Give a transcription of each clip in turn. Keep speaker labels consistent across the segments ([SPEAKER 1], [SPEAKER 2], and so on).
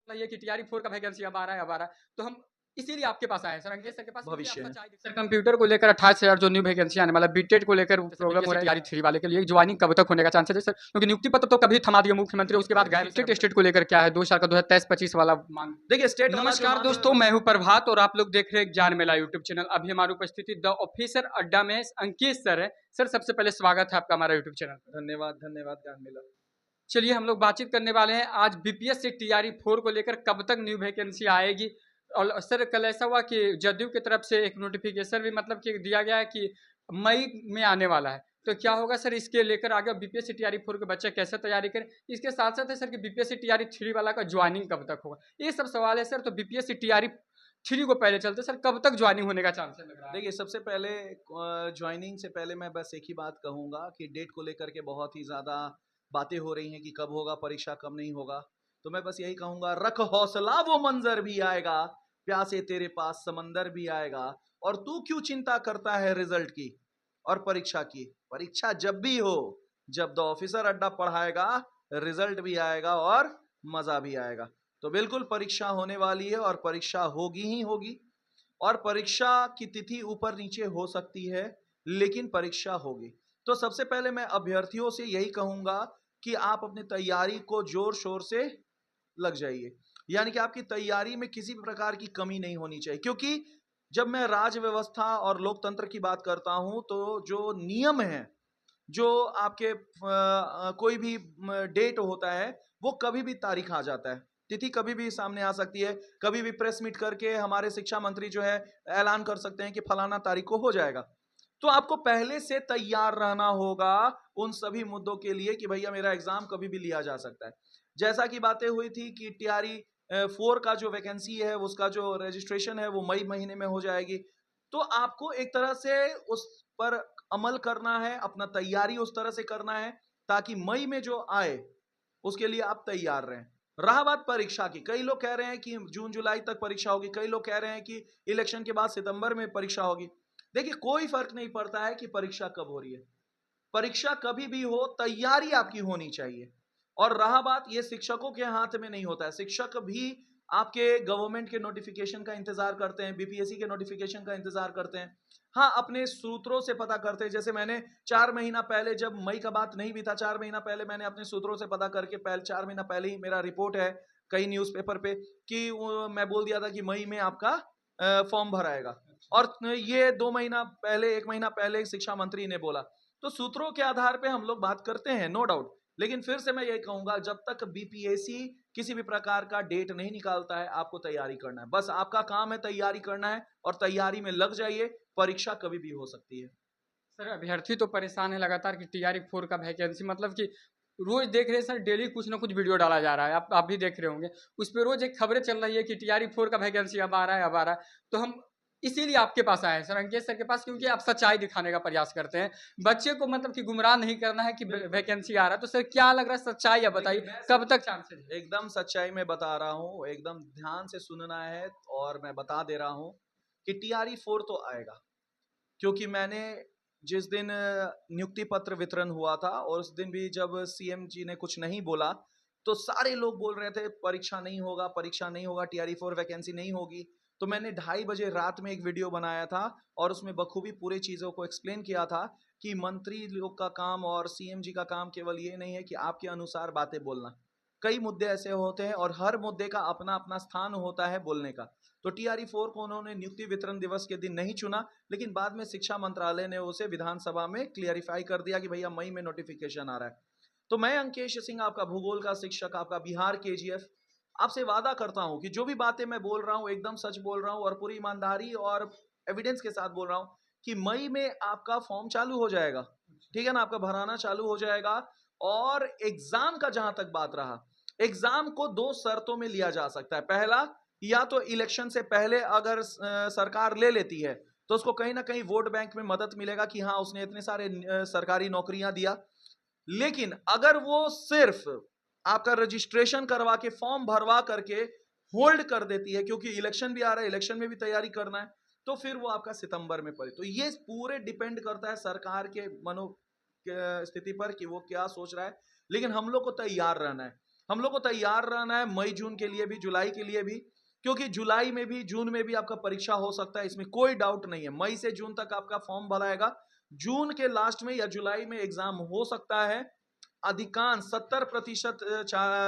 [SPEAKER 1] ये कि टीआरई 4 का वैकेंसी अब आ रहा है, तो हम इसीलिए आपके पास आए हैं सर, अंकित सर के पास, क्योंकि आप
[SPEAKER 2] भविष्य है।
[SPEAKER 1] सच्चाई सर कंप्यूटर को लेकर 28,000 जो न्यू वैकेंसी आने वाला है, बीटेड को लेकर प्रॉब्लम हो रहा है टीआरई 3 वाले के लिए, ज्वाइनिंग कब तक होने का चांसेस है सर? क्योंकि नियुक्ति पत्र तो कभी थमा दिया मुख्यमंत्री, उसके बाद गायब। स्टेट को लेकर क्या है 2 साल का 2023-25 वाला मांग?
[SPEAKER 2] देखिए स्टेट वाला जो
[SPEAKER 1] नमस्कार
[SPEAKER 2] मांग
[SPEAKER 1] दोस्तों, मैं हूं प्रभात और आप लोग देख रहे हैं ज्ञान मेला यूट्यूब चैनल। अभी हमारी उपस्थिति द ऑफिसर अड्डा में अंकित सर है। सर सबसे पहले स्वागत है आपका हमारा यूट्यूब चैनल पर।
[SPEAKER 2] धन्यवाद धन्यवाद ज्ञान मिला।
[SPEAKER 1] चलिए हम लोग बातचीत करने वाले हैं आज बीपीएससी टीआरई 4 को लेकर, कब तक न्यू वैकेंसी आएगी। और सर कल ऐसा हुआ कि जदयू की तरफ से एक नोटिफिकेशन भी मतलब कि दिया गया है कि मई में आने वाला है, तो क्या होगा सर इसके लेकर आगे बीपीएससी टीआरई 4 के बच्चे कैसे तैयारी करें? इसके साथ साथ है सर कि बीपीएससी टीआरई 3 वाला का ज्वाइनिंग कब तक होगा, ये सब सवाल है सर। तो बीपीएससी टीआरई 3 को पहले चलते सर, कब तक ज्वाइनिंग होने का चांस लग रहा है?
[SPEAKER 2] देखिए सबसे पहले ज्वाइनिंग से पहले मैं बस एक ही बात कहूँगा कि डेट को लेकर के बहुत ही ज़्यादा बातें हो रही हैं कि कब होगा परीक्षा कब नहीं होगा। तो मैं बस यही कहूँगा, रख हौसला वो मंजर भी आएगा, प्यासे तेरे पास समंदर भी आएगा। और तू क्यों चिंता करता है रिजल्ट की और परीक्षा की? परीक्षा जब भी हो, जब द ऑफिसर अड्डा पढ़ाएगा, रिजल्ट भी आएगा और मजा भी आएगा। तो बिल्कुल परीक्षा होने वाली है और परीक्षा होगी ही होगी। और परीक्षा की तिथि ऊपर नीचे हो सकती है, लेकिन परीक्षा होगी। तो सबसे पहले मैं अभ्यर्थियों से यही कहूंगा कि आप अपनी तैयारी को जोर शोर से लग जाइए, यानी कि आपकी तैयारी में किसी भी प्रकार की कमी नहीं होनी चाहिए। क्योंकि जब मैं राज व्यवस्था और लोकतंत्र की बात करता हूं, तो जो नियम है, जो आपके कोई भी डेट होता है, वो कभी भी तारीख आ जाता है, तिथि कभी भी सामने आ सकती है। कभी भी प्रेस मीट करके हमारे शिक्षा मंत्री जो है ऐलान कर सकते हैं कि फलाना तारीख को हो जाएगा। तो आपको पहले से तैयार रहना होगा उन सभी मुद्दों के लिए कि भैया मेरा एग्जाम कभी भी लिया जा सकता है। जैसा कि बातें हुई थी कि टीआरई 4 का जो वैकेंसी है, उसका जो रजिस्ट्रेशन है वो मई महीने में हो जाएगी। तो आपको एक तरह से उस पर अमल करना है, अपना तैयारी उस तरह से करना है ताकि मई में जो आए उसके लिए आप तैयार रहें। रहा बात परीक्षा की, कई लोग कह रहे हैं कि जून जुलाई तक परीक्षा होगी, कई लोग कह रहे हैं कि इलेक्शन के बाद सितंबर में परीक्षा होगी। देखिए कोई फर्क नहीं पड़ता है कि परीक्षा कब हो रही है, परीक्षा कभी भी हो, तैयारी आपकी होनी चाहिए। और रहा बात, ये शिक्षकों के हाथ में नहीं होता है, शिक्षक भी आपके गवर्नमेंट के नोटिफिकेशन का इंतजार करते हैं, बीपीएससी के नोटिफिकेशन का इंतजार करते हैं। हाँ, अपने सूत्रों से पता करते हैं। जैसे मैंने 4 महीना पहले, जब मई का बात नहीं भी था, 4 महीना पहले मैंने अपने सूत्रों से पता करके, पहले 4 महीना पहले ही मेरा रिपोर्ट है कई न्यूज़पेपर पे कि मैं बोल दिया था कि मई में आपका फॉर्म भराएगा। और ये 2 महीना पहले, 1 महीना पहले शिक्षा मंत्री ने बोला। तो सूत्रों के आधार पे हम लोग बात करते हैं, नो डाउट। लेकिन फिर से मैं यही कहूंगा, जब तक बीपीएससी किसी भी प्रकार का डेट नहीं निकालता है, आपको तैयारी करना है। बस आपका काम है तैयारी करना है और तैयारी में लग जाइए, परीक्षा कभी भी हो सकती है।
[SPEAKER 1] सर अभ्यर्थी तो परेशान है लगातार कि टीआरई 4 का वैकेंसी, मतलब कि रोज देख रहे हैं सर, डेली कुछ ना कुछ वीडियो डाला जा रहा है, आप भी देख रहे होंगे। उस पर रोज एक खबरें चल रही है कि टीआरई 4 का वैकेंसी अब आ रहा है, अब आ रहा है। तो हम इसीलिए आपके पास आए हैं सर, अंकित सर के पास, क्योंकि आप सच्चाई दिखाने का प्रयास करते हैं, बच्चे को मतलब कि गुमराह नहीं करना है कि वैकेंसी आ रहा है। तो सर क्या लग रहा है, सच्चाई आप बताइए, कब तक चांसेस है?
[SPEAKER 2] एकदम सच्चाई में बता रहा हूँ, एकदम ध्यान से सुनना है। और मैं बता दे रहा हूँ कि टीआरई 4 तो आएगा। क्योंकि मैंने जिस दिन नियुक्ति पत्र वितरण हुआ था, और उस दिन भी जब सीएम जी ने कुछ नहीं बोला, तो सारे लोग बोल रहे थे परीक्षा नहीं होगा, परीक्षा नहीं होगा, टीआरई 4 वैकेंसी नहीं होगी। तो मैंने 2:30 बजे रात में एक वीडियो बनाया था और उसमें बखूबी पूरी चीज़ों को एक्सप्लेन किया था कि मंत्री लोग का काम और सीएम जी का काम केवल ये नहीं है कि आपके अनुसार बातें बोलना। कई मुद्दे ऐसे होते हैं और हर मुद्दे का अपना अपना स्थान होता है बोलने का। तो टीआरई 4 को उन्होंने नियुक्ति वितरण दिवस के दिन नहीं चुना, लेकिन बाद में शिक्षा मंत्रालय ने उसे विधानसभा में क्लियरिफाई कर दिया कि भैया मई में नोटिफिकेशन आ रहा है। तो मैं अंकेश सिंह, आपका भूगोल का शिक्षक, आपका बिहार केजीएफ, आपसे वादा करता हूं कि जो भी बातें मैं बोल रहा हूं एकदम सच बोल रहा हूं और पूरी ईमानदारी और एविडेंस के साथ बोल रहा हूं कि मई में आपका फॉर्म चालू हो जाएगा। ठीक है ना, आपका भराना चालू हो जाएगा। और एग्जाम का जहां तक बात रहा, एग्जाम को 2 शर्तों में लिया जा सकता है। पहला, या तो इलेक्शन से पहले अगर सरकार ले लेती है, तो उसको कहीं ना कहीं वोट बैंक में मदद मिलेगा कि हाँ उसने इतने सारे सरकारी नौकरियां दिया। लेकिन अगर वो सिर्फ आपका रजिस्ट्रेशन करवा के, फॉर्म भरवा करके होल्ड कर देती है, क्योंकि इलेक्शन भी आ रहा है, इलेक्शन में भी तैयारी करना है, तो फिर वो आपका सितंबर में पड़े। तो ये पूरे डिपेंड करता है सरकार के स्थिति पर कि वो क्या सोच रहा है। लेकिन हम लोग को तैयार रहना है। हम लोग को तैयार रहना है मई जून के लिए भी, जुलाई के लिए भी, क्योंकि जुलाई में भी जून में भी आपका परीक्षा हो सकता है, इसमें कोई डाउट नहीं है। मई से जून तक आपका फॉर्म भराएगा, जून के लास्ट में या जुलाई में एग्जाम हो सकता है। अधिकांश 70%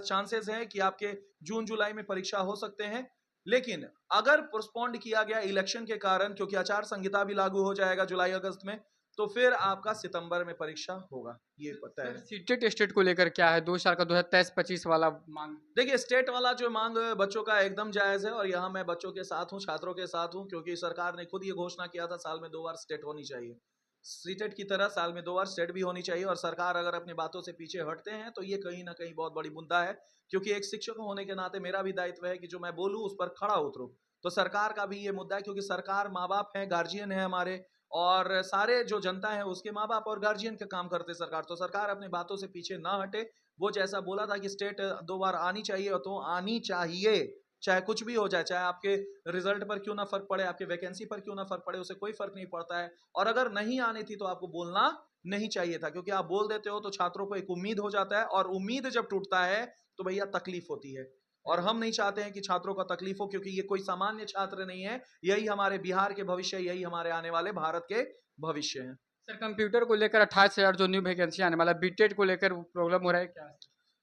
[SPEAKER 2] चांसेस है कि आपके जून जुलाई में परीक्षा हो सकते हैं। लेकिन अगर पोस्टपोन्ड किया गया इलेक्शन के कारण, क्योंकि आचार संहिता भी लागू हो जाएगा जुलाई अगस्त में, तो फिर आपका सितंबर में परीक्षा होगा, ये पता
[SPEAKER 1] सर
[SPEAKER 2] है।
[SPEAKER 1] सीटेट स्टेट को लेकर क्या है 2 साल का 2023-25 वाला मांग?
[SPEAKER 2] देखिए, स्टेट वाला जो मांग बच्चों का एकदम जायज है, और यहाँ मैं बच्चों के साथ हूँ, छात्रों के साथ हूँ, क्योंकि सरकार ने खुद ये घोषणा किया था साल में 2 बार स्टेट होनी चाहिए। सीटेट की तरह साल में 2 बार स्टेट भी होनी चाहिए, और सरकार अगर अपनी बातों से पीछे हटते हैं तो ये कहीं ना कहीं बहुत बड़ी मुद्दा है। क्योंकि एक शिक्षक होने के नाते मेरा भी दायित्व है कि जो मैं बोलूँ उस पर खड़ा उतरूँ। तो सरकार का भी ये मुद्दा है, क्योंकि सरकार माँ बाप है, गार्जियन है हमारे, और सारे जो जनता है उसके माँ बाप और गार्जियन के काम करते सरकार। तो सरकार अपनी बातों से पीछे ना हटे। वो जैसा बोला था कि स्टेट 2 बार आनी चाहिए, तो आनी चाहिए, चाहे कुछ भी हो जाए, चाहे आपके रिजल्ट पर क्यों ना फर्क पड़े, आपके वैकेंसी पर क्यों ना फर्क पड़े, उसे कोई फर्क नहीं पड़ता है। और अगर नहीं आनी थी तो आपको बोलना नहीं चाहिए था, क्योंकि आप बोल देते हो तो छात्रों को एक उम्मीद हो जाता है, और उम्मीद जब टूटता है तो भैया तकलीफ होती है। और हम नहीं चाहते हैं कि छात्रों का तकलीफ हो, क्योंकि ये कोई सामान्य छात्र नहीं है, यही हमारे बिहार के भविष्य, यही हमारे आने वाले भारत के भविष्य हैं।
[SPEAKER 1] सर कंप्यूटर को लेकर 28,000 जो न्यू वैकेंसी आने वाला बीटेड को लेकर प्रॉब्लम हो रहा है क्या?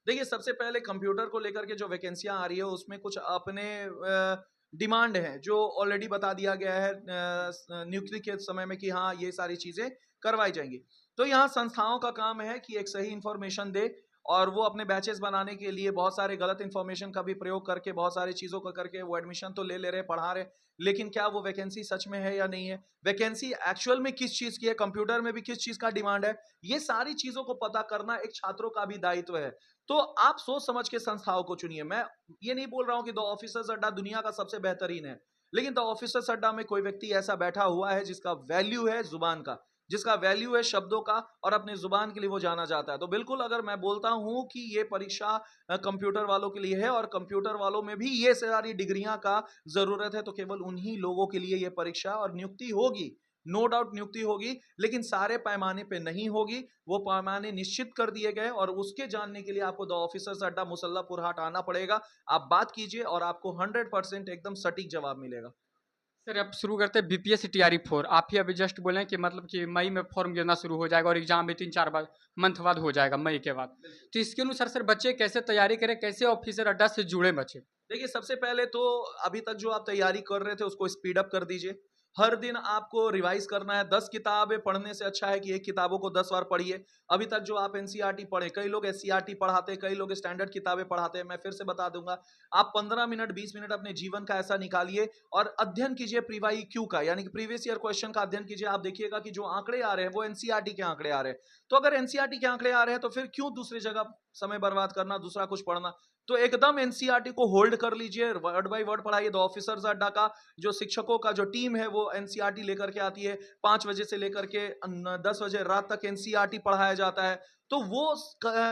[SPEAKER 2] देखिए, सबसे पहले कंप्यूटर को लेकर के जो वैकेंसियां आ रही है उसमें कुछ अपने डिमांड है, जो ऑलरेडी बता दिया गया है नियुक्ति के समय में कि हाँ ये सारी चीजें करवाई जाएंगी। तो यहाँ संस्थाओं का काम है कि एक सही इंफॉर्मेशन दे, और वो अपने बैचेस बनाने के लिए बहुत सारे गलत इंफॉर्मेशन का भी प्रयोग करके, बहुत सारी चीजों को करके वो एडमिशन तो ले रहे, पढ़ा रहे, लेकिन क्या वो वैकेंसी सच में है या नहीं है, वैकेंसी एक्चुअल में किस चीज की है, कंप्यूटर में भी किस चीज का डिमांड है, ये सारी चीजों को पता करना एक छात्रों का भी दायित्व है। तो आप सोच समझ के संस्थाओं को चुनिए। मैं ये नहीं बोल रहा हूं कि द ऑफिसर्स अड्डा दुनिया का सबसे बेहतरीन है, लेकिन द ऑफिसर्स अड्डा में कोई व्यक्ति ऐसा बैठा हुआ है जिसका वैल्यू है जुबान का, जिसका वैल्यू है शब्दों का, और अपने जुबान के लिए वो जाना जाता है। तो बिल्कुल अगर मैं बोलता हूं कि ये परीक्षा कंप्यूटर वालों के लिए है, और कंप्यूटर वालों में भी ये सारी डिग्रियां का जरूरत है, तो केवल उन्हीं लोगों के लिए ये परीक्षा और नियुक्ति होगी। नो डाउट नियुक्ति होगी, लेकिन सारे पैमाने पे नहीं होगी। वो पैमाने निश्चित कर दिए गए, और उसके जानने के लिए आपको द ऑफिसर्स अड्डा मुसल्लापुर हाट आना पड़ेगा। आप बात कीजिए और आपको 100% एकदम सटीक जवाब मिलेगा।
[SPEAKER 1] सर अब शुरू करते हैं बीपीएससी टीआरई 4। आप ही अभी जस्ट बोले कि मतलब कि मई में फॉर्म गिरना शुरू हो जाएगा और एग्जाम भी 3-4 बाद मंथ बाद हो जाएगा मई के बाद। तो इसके अनुसार सर बच्चे कैसे तैयारी करें, कैसे ऑफिसर अड्डा से जुड़े बच्चे?
[SPEAKER 2] देखिए, सबसे पहले तो अभी तक जो आप तैयारी कर रहे थे उसको स्पीड अप कर दीजिए। हर दिन आपको रिवाइज करना है। 10 किताबें पढ़ने से अच्छा है कि एक किताबों को 10 बार पढ़िए। अभी तक जो आप एनसीईआरटी पढ़े, कई लोग एससीईआरटी पढ़ाते हैं, कई लोग स्टैंडर्ड किताबें पढ़ाते हैं। मैं फिर से बता दूंगा, आप 15 मिनट 20 मिनट अपने जीवन का ऐसा निकालिए और अध्ययन कीजिए प्रीवाई क्यू का, यानी कि प्रीवियस ईयर क्वेश्चन का अध्ययन कीजिए। आप देखिएगा कि जो आंकड़े आ रहे हैं वो एनसीईआरटी के आंकड़े आ रहे हैं। तो अगर एनसीईआरटी के आंकड़े आ रहे हैं तो फिर क्यों दूसरी जगह समय बर्बाद करना, दूसरा कुछ पढ़ना। तो एकदम एनसीईआरटी को होल्ड कर लीजिए, वर्ड बाय वर्ड पढ़ाइए। द ऑफिसर्स अड्डा का जो शिक्षकों का जो टीम है वो एनसीईआरटी लेकर के आती है। 5 बजे से लेकर के 10 बजे रात तक एनसीईआरटी पढ़ाया जाता है। तो वो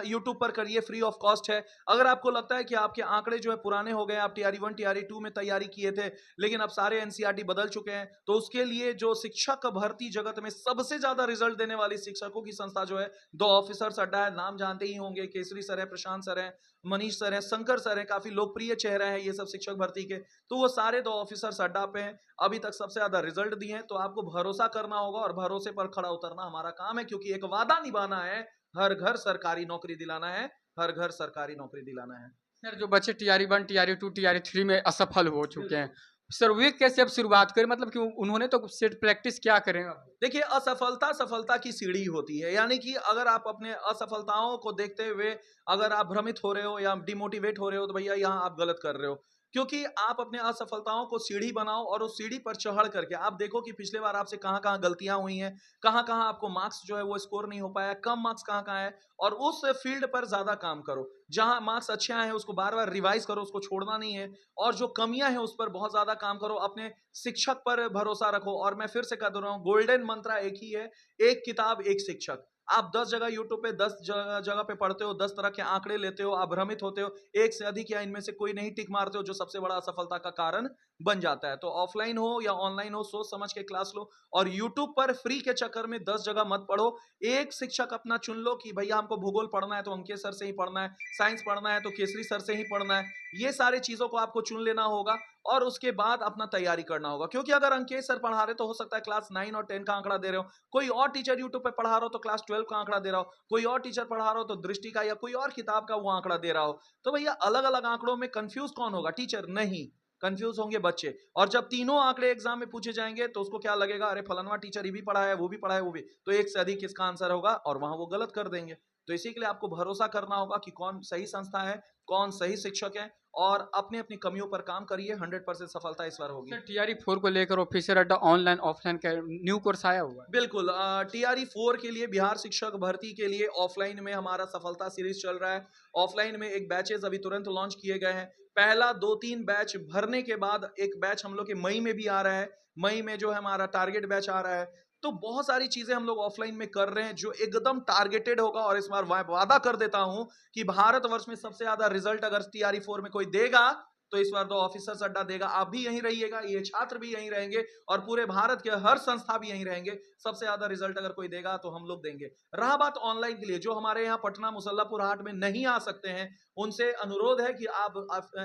[SPEAKER 2] यूट्यूब पर करिए, फ्री ऑफ कॉस्ट है। अगर आपको लगता है कि आपके आंकड़े जो है पुराने हो गए, आप टीआरई 1 टीआरई 2 में तैयारी किए थे लेकिन अब सारे एनसीईआरटी बदल चुके हैं, तो उसके लिए जो शिक्षक भर्ती जगत में सबसे ज्यादा रिजल्ट देने वाली शिक्षकों की संस्था जो है द ऑफिसर्स अड्डा है। नाम जानते ही होंगे, केसरी सर है, प्रशांत सर है, मनीष सर है, शंकर सर है, काफी लोकप्रिय चेहरा है ये सब शिक्षक भर्ती के। तो वो सारे द ऑफिसर्स अड्डा पे हैं, अभी तक सबसे ज्यादा रिजल्ट दिए हैं। तो आपको भरोसा करना होगा, और भरोसे पर खड़ा उतरना हमारा काम है, क्योंकि एक वादा निभाना है, हर घर सरकारी नौकरी दिलाना है, हर घर सरकारी नौकरी दिलाना है।
[SPEAKER 1] सर जो बच्चे टीआरई 1 टीआरई 2 टीआरई 3 में असफल हो चुके हैं, सर वे कैसे अब शुरुआत करें, मतलब कि उन्होंने तो सेट प्रैक्टिस क्या करें अब?
[SPEAKER 2] देखिए, असफलता सफलता की सीढ़ी होती है, यानी कि अगर आप अपने असफलताओं को देखते हुए अगर आप भ्रमित हो रहे हो या डिमोटिवेट हो रहे हो, तो भैया यहाँ आप गलत कर रहे हो। क्योंकि आप अपने असफलताओं को सीढ़ी बनाओ, और उस सीढ़ी पर चढ़ करके आप देखो कि पिछले बार आपसे कहाँ कहाँ गलतियां हुई हैं, कहाँ कहाँ आपको मार्क्स जो है वो स्कोर नहीं हो पाया, कम मार्क्स कहाँ कहाँ है, और उस फील्ड पर ज्यादा काम करो। जहां मार्क्स अच्छे आए हैं उसको बार बार रिवाइज करो, उसको छोड़ना नहीं है, और जो कमियां हैं उस पर बहुत ज्यादा काम करो। अपने शिक्षक पर भरोसा रखो, और मैं फिर से कह दे रहा हूं, गोल्डन मंत्र एक ही है, एक किताब एक शिक्षक। आप 10 जगह यूट्यूब पे 10 जगह जगह पे पढ़ते हो, 10 तरह के आंकड़े लेते हो, आप भ्रमित होते हो, एक से अधिक या इनमें से कोई नहीं टिक मारते हो, जो सबसे बड़ा असफलता का कारण बन जाता है। तो ऑफलाइन हो या ऑनलाइन हो, सोच समझ के क्लास लो। और यूट्यूब पर फ्री के चक्कर में 10 जगह मत पढ़ो। एक शिक्षक अपना चुन लो कि भैया हमको भूगोल पढ़ना है तो अंकेश सर से ही पढ़ना है, साइंस पढ़ना है तो केसरी सर से ही पढ़ना है। ये सारी चीजों को आपको चुन लेना होगा और उसके बाद अपना तैयारी करना होगा। क्योंकि अगर अंकेश सर पढ़ा रहे तो हो सकता है क्लास 9 और 10 का आंकड़ा दे रहे हो, कोई और टीचर यूट्यूब पे पढ़ा रहा हो तो क्लास 12 का आंकड़ा दे रहा हो, कोई और टीचर पढ़ा रहा हो तो दृष्टि का या कोई और किताब का वो आंकड़ा दे रहा हो। तो भैया अलग अलग आंकड़ों में कंफ्यूज कौन होगा? टीचर नहीं, कंफ्यूज होंगे बच्चे। और जब तीनों आंकड़े एग्जाम में पूछे जाएंगे तो उसको क्या लगेगा, अरे फलाना टीचर ये भी पढ़ा है, वो भी पढ़ा है, वो भी, तो एक से अधिक इसका आंसर होगा और वहां वो गलत कर देंगे। तो इसी के लिए आपको भरोसा करना होगा कि कौन सही संस्था है, कौन सही शिक्षक है, और अपनी अपनी कमियों पर काम करिए। 100% सफलता इस बार होगी।
[SPEAKER 1] सर टीआरई 4 को लेकर ऑफिसर अड्डा ऑनलाइन ऑफलाइन का न्यू कोर्स आया हुआ है।
[SPEAKER 2] बिल्कुल, टीआरई 4 के लिए, बिहार शिक्षक भर्ती के लिए ऑफलाइन में हमारा सफलता सीरीज चल रहा है। ऑफलाइन में एक बैचेस अभी तुरंत लॉन्च किए गए हैं। पहला 2-3 बैच भरने के बाद एक बैच हम लोग के मई में भी आ रहा है। मई में जो है हमारा टारगेट बैच आ रहा है। तो बहुत सारी चीजें हम लोग ऑफलाइन में कर रहे हैं जो एकदम टारगेटेड होगा। और इस बार वादा कर देता हूं कि भारतवर्ष में सबसे ज्यादा रिजल्ट अगर टीआरई 4 में कोई देगा तो इस बार तो ऑफिसर्स अड्डा देगा। आप भी यहीं रहिएगा, ये छात्र भी यहीं रहेंगे और पूरे भारत के हर संस्था भी यहीं रहेंगे। सबसे ज्यादा रिजल्ट अगर कोई देगा तो हम लोग देंगे। रहा बात ऑनलाइन के लिए, जो हमारे यहाँ पटना मुसल्लापुर हाट में नहीं आ सकते हैं, उनसे अनुरोध है कि आप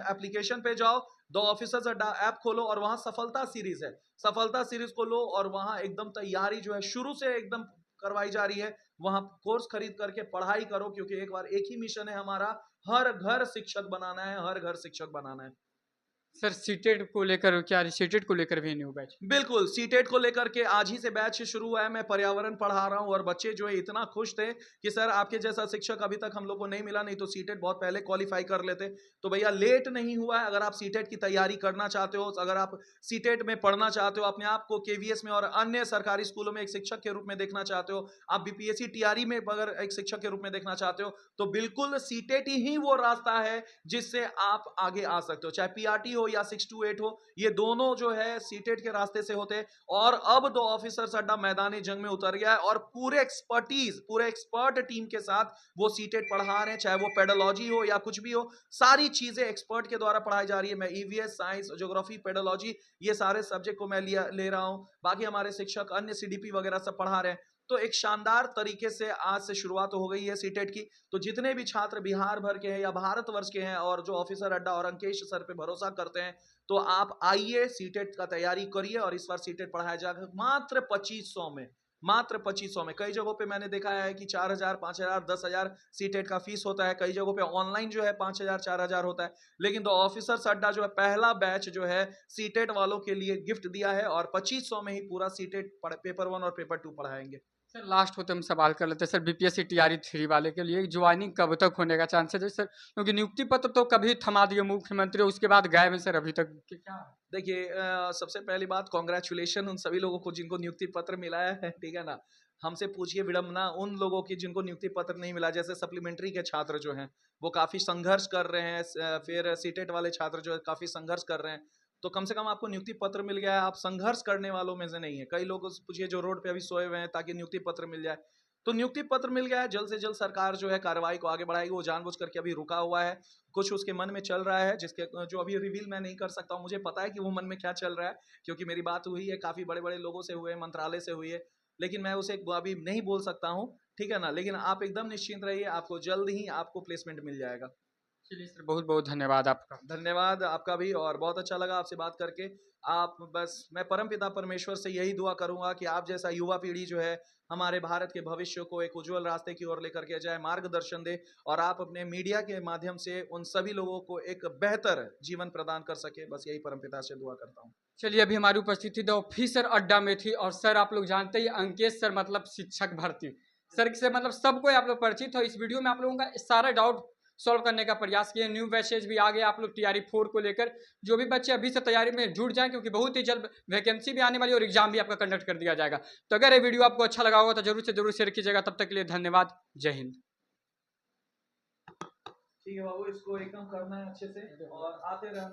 [SPEAKER 2] एप्लीकेशन पे जाओ, द ऑफिसर्स अड्डा ऐप खोलो और वहां सफलता सीरीज है, सफलता सीरीज को लो और वहां एकदम तैयारी जो है शुरू से एकदम करवाई जा रही है। वहां कोर्स खरीद करके पढ़ाई करो, क्योंकि एक बार एक ही मिशन है हमारा, हर घर शिक्षक बनाना है, हर घर शिक्षक बनाना है।
[SPEAKER 1] सर सीटेट को लेकर क्या, सीटेट को लेकर भी न्यू बैच?
[SPEAKER 2] बिल्कुल, सीटेट को लेकर के आज ही से बैच शुरू हुआ है। मैं पर्यावरण पढ़ा रहा हूँ और बच्चे जो है इतना खुश थे कि सर आपके जैसा शिक्षक अभी तक हम लोग को नहीं मिला, नहीं तो सीटेट बहुत पहले क्वालिफाई कर लेते। तो भैया लेट नहीं हुआ है। अगर आप सीटेट की तैयारी करना चाहते हो, अगर आप सीटेट में पढ़ना चाहते हो, अपने आप को केवीएस में और अन्य सरकारी स्कूलों में एक शिक्षक के रूप में देखना चाहते हो, आप बीपीएससी टीआरई में अगर एक शिक्षक के रूप में देखना चाहते हो, तो बिल्कुल सीटेट ही वो रास्ता है जिससे आप आगे आ सकते हो। चाहे पीआरटी हो या 628 हो, ये दोनों जो है सीटेट के रास्ते से होते हैं। और अब दो ऑफिसर्स अड्डा मैदानी जंग में उतर गया है और पूरे एक्सपर्ट टीम के साथ वो सीटेट पढ़ा रहे हैं। चाहे वो पेडोलॉजी हो या कुछ भी हो, सारी चीजें एक्सपर्ट के द्वारा पढ़ाई जा रही है। मैं ईवीएस, साइंस, ज्योग्राफी, पेडोलॉजी, ये सारे सब्जेक्ट को मैं ले रहा हूं। बाकी हमारे शिक्षक अन्य सीडीपी वगैरह सब पढ़ा रहे हैं। तो एक शानदार तरीके से आज से शुरुआत हो गई है सीटेट की। तो जितने भी छात्र बिहार भर के हैं या भारतवर्ष के हैं और जो ऑफिसर अड्डा और अंकेश सर पे भरोसा करते हैं, तो आप आइए, सीटेट का तैयारी करिए। और इस बार सीटेट पढ़ाया जाएगा मात्र 2500 में, मात्र 2500 में। कई जगहों पे मैंने देखा है कि 4000, 5000, 10000 सीटेट का फीस होता है। कई जगहों पे ऑनलाइन जो है 5000, 4000 होता है। लेकिन तो ऑफिसर्स अड्डा जो है पहला बैच जो है सीटेट वालों के लिए गिफ्ट दिया है और 2500 में ही पूरा सीटेट पेपर 1 और पेपर 2 पढ़ाएंगे।
[SPEAKER 1] सर लास्ट होते हम सवाल कर लेते हैं सर, बीपीएससी टीआरई 3 वाले के लिए ज्वाइनिंग कब तक होने का चांसेस है सर? क्योंकि नियुक्ति पत्र तो कभी थमा दिए मुख्यमंत्री, उसके बाद गायब है सर अभी तक, क्या?
[SPEAKER 2] देखिए, सबसे पहली बात कॉन्ग्रेचुलेशन उन सभी लोगों को जिनको नियुक्ति पत्र मिला है, ठीक है ना। हमसे पूछिए विडम्बना उन लोगों की जिनको नियुक्ति पत्र नहीं मिला। जैसे सप्लीमेंट्री के छात्र जो हैं वो काफ़ी संघर्ष कर रहे हैं, फिर सीटेट वाले छात्र जो है काफ़ी संघर्ष कर रहे हैं। तो कम से कम आपको नियुक्ति पत्र मिल गया है, आप संघर्ष करने वालों में से नहीं है। कई लोग पूछिए जो रोड पे अभी सोए हुए हैं ताकि नियुक्ति पत्र मिल जाए। तो नियुक्ति पत्र मिल गया है, जल्द से जल्द सरकार जो है कार्रवाई को आगे बढ़ाएगी। वो जानबूझ करके अभी रुका हुआ है, कुछ उसके मन में चल रहा है जिसके जो अभी रिवील मैं नहीं कर सकता हूँ। मुझे पता है कि वो मन में क्या चल रहा है, क्योंकि मेरी बात हुई है, काफ़ी बड़े बड़े लोगों से हुए, मंत्रालय से हुई है, लेकिन मैं उसे अभी नहीं बोल सकता हूँ, ठीक है ना। लेकिन आप एकदम निश्चिंत रहिए, आपको जल्द ही आपको प्लेसमेंट मिल जाएगा।
[SPEAKER 1] चलिए सर, बहुत बहुत धन्यवाद आपका।
[SPEAKER 2] धन्यवाद आपका भी, और बहुत अच्छा लगा आपसे बात करके। आप बस, मैं परमपिता परमेश्वर से यही दुआ करूंगा कि आप जैसा युवा पीढ़ी जो है हमारे भारत के भविष्य को एक उज्जवल रास्ते की ओर लेकर के जाए, मार्गदर्शन दे, और आप अपने मीडिया के माध्यम से उन सभी लोगों को एक बेहतर जीवन प्रदान कर सके। बस यही परमपिता से दुआ करता हूँ।
[SPEAKER 1] चलिए, अभी हमारी उपस्थिति द ऑफिसर अड्डा में थी और सर आप लोग जानते ही अंकेश सर मतलब शिक्षक भर्ती सर से मतलब सबको आप लोग परिचित हो। इस वीडियो में आप लोगों का सारा डाउट सॉल्व करने का प्रयास किए। न्यू बैचेज भी आ गए आप लोग टीआरई 4 को लेकर। जो भी बच्चे अभी से तैयारी में जुट जाएं, क्योंकि बहुत ही जल्द वैकेंसी भी आने वाली और एग्जाम भी आपका कंडक्ट कर दिया जाएगा। तो अगर ये वीडियो आपको अच्छा लगा होगा तो जरूर से जरूर शेयर कीजिएगा। तब तक के लिए धन्यवाद। जय हिंद।
[SPEAKER 2] ठीक है बाबू, इसको एकदम करना है अच्छे से और आते रहना।